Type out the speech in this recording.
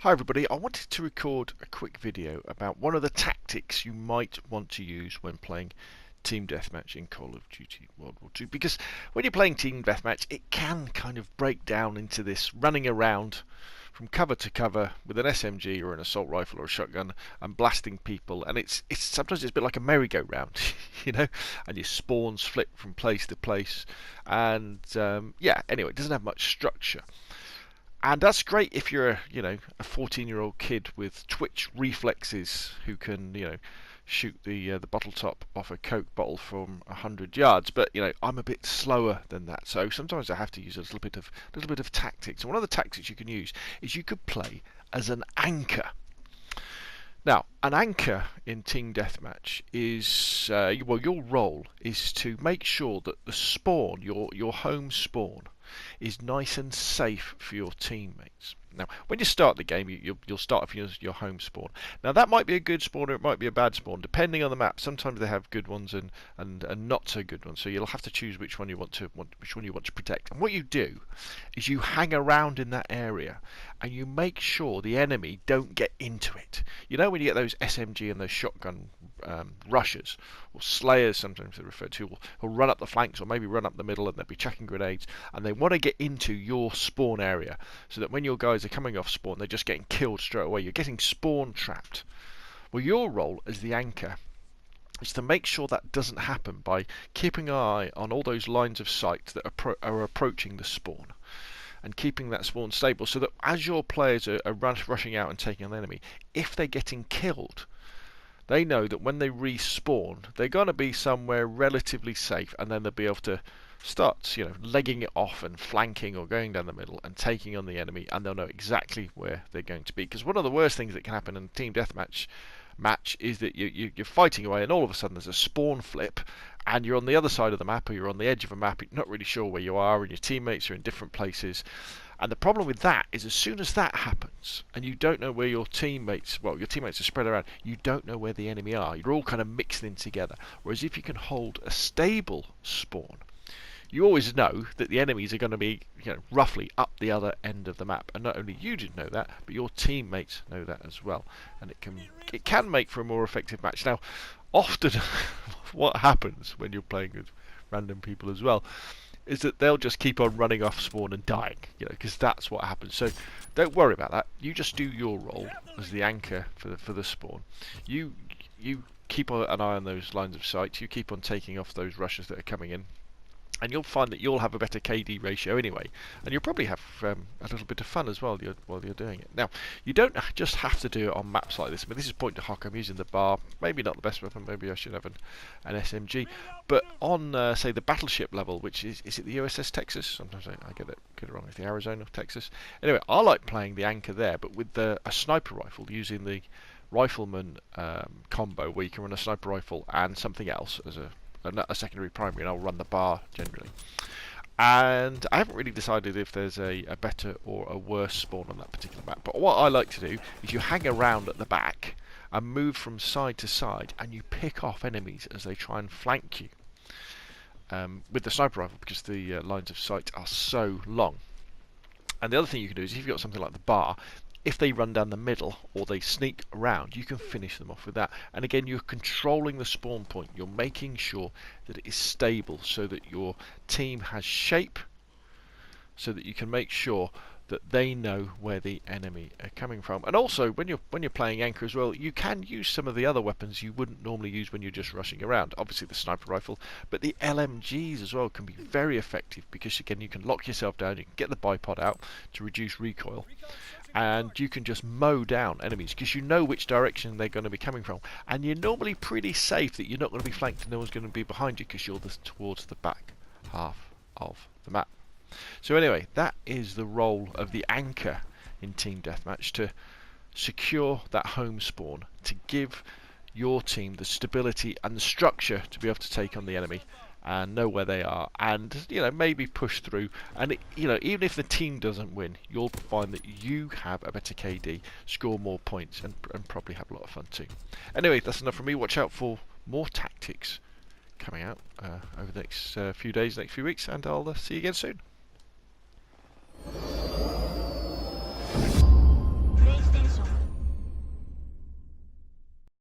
Hi everybody, I wanted to record a quick video about one of the tactics you might want to use when playing Team Deathmatch in Call of Duty World War II, because when you're playing Team Deathmatch it can kind of break down into this running around from cover to cover with an SMG or an assault rifle or a shotgun and blasting people, and it's sometimes it's a bit like a merry-go-round, you know, and your spawns flip from place to place, and yeah, anyway, it doesn't have much structure. And that's great if you're a 14-year-old kid with twitch reflexes who can, shoot the bottle top off a Coke bottle from 100 yards. But I'm a bit slower than that, so sometimes I have to use a little bit of tactics. And one of the tactics you can use is you could play as an anchor. Now, an anchor in Team Deathmatch is, well, your role is to make sure that the spawn, your home spawn, is nice and safe for your teammates. Now, when you start the game, you'll start off your home spawn. Now, that might be a good spawn or it might be a bad spawn, depending on the map. Sometimes they have good ones and not so good ones, so you'll have to choose which one you want to protect. And what you do is you hang around in that area and you make sure the enemy don't get into it. You know when you get those SMG and those shotgun rushers, or slayers sometimes they're referred to, who'll run up the flanks or maybe run up the middle, and they'll be chucking grenades, and they want to get into your spawn area so that when your guys are coming off spawn they're just getting killed straight away. You're getting spawn trapped. Well, your role as the anchor is to make sure that doesn't happen by keeping an eye on all those lines of sight that are approaching the spawn, and keeping that spawn stable so that as your players are rushing out and taking on the enemy, if they're getting killed, they know that when they respawn they're going to be somewhere relatively safe, and then they'll be able to start legging it off and flanking or going down the middle and taking on the enemy, and they'll know exactly where they're going to be. Because one of the worst things that can happen in a team deathmatch is that you're fighting away and all of a sudden there's a spawn flip and you're on the other side of the map, or you're on the edge of a map, you're not really sure where you are, and your teammates are in different places. And the problem with that is as soon as that happens and you don't know where your teammates are spread around, you don't know where the enemy are. You're all kind of mixed in together. Whereas if you can hold a stable spawn, you always know that the enemies are going to be roughly up the other end of the map, and not only you did know that, but your teammates know that as well, and it can make for a more effective match. Now, often what happens when you're playing with random people as well is that they'll just keep on running off spawn and dying, because that's what happens. So don't worry about that. You just do your role as the anchor for the spawn. You keep an eye on those lines of sight. You keep on taking off those rushes that are coming in, and you'll find that you'll have a better KD ratio anyway, and you'll probably have a little bit of fun as well while you're doing it. Now, you don't just have to do it on maps like this. I mean, this is point to hoc. I'm using the bar. Maybe not the best weapon. Maybe I should have an SMG. But on, say, the battleship level, which is it the USS Texas? Sometimes I get it wrong. It's the Arizona of Texas. Anyway, I like playing the anchor there, but with a sniper rifle, using the rifleman combo, where you can run a sniper rifle and something else as a secondary primary, and I'll run the bar generally. And I haven't really decided if there's a better or a worse spawn on that particular map, but what I like to do is you hang around at the back and move from side to side, and you pick off enemies as they try and flank you with the sniper rifle, because the lines of sight are so long. And the other thing you can do is, if you've got something like the bar, if they run down the middle or they sneak around, you can finish them off with that. And again, you're controlling the spawn point. You're making sure that it is stable so that your team has shape, so that you can make sure that they know where the enemy are coming from. And also, when you're playing anchor as well, you can use some of the other weapons you wouldn't normally use when you're just rushing around. Obviously the sniper rifle, but the LMGs as well can be very effective, because again, you can lock yourself down, you can get the bipod out to reduce recoil, and you can just mow down enemies because you know which direction they're going to be coming from, and you're normally pretty safe that you're not going to be flanked and no one's going to be behind you, because you're towards the back half of the map. So anyway, that is the role of the anchor in Team Deathmatch, to secure that home spawn, to give your team the stability and the structure to be able to take on the enemy and know where they are, and maybe push through. And even if the team doesn't win, you'll find that you have a better KD, score more points, and probably have a lot of fun too. Anyway, that's enough from me. Watch out for more tactics coming out over the next few days, next few weeks, and I'll see you again soon.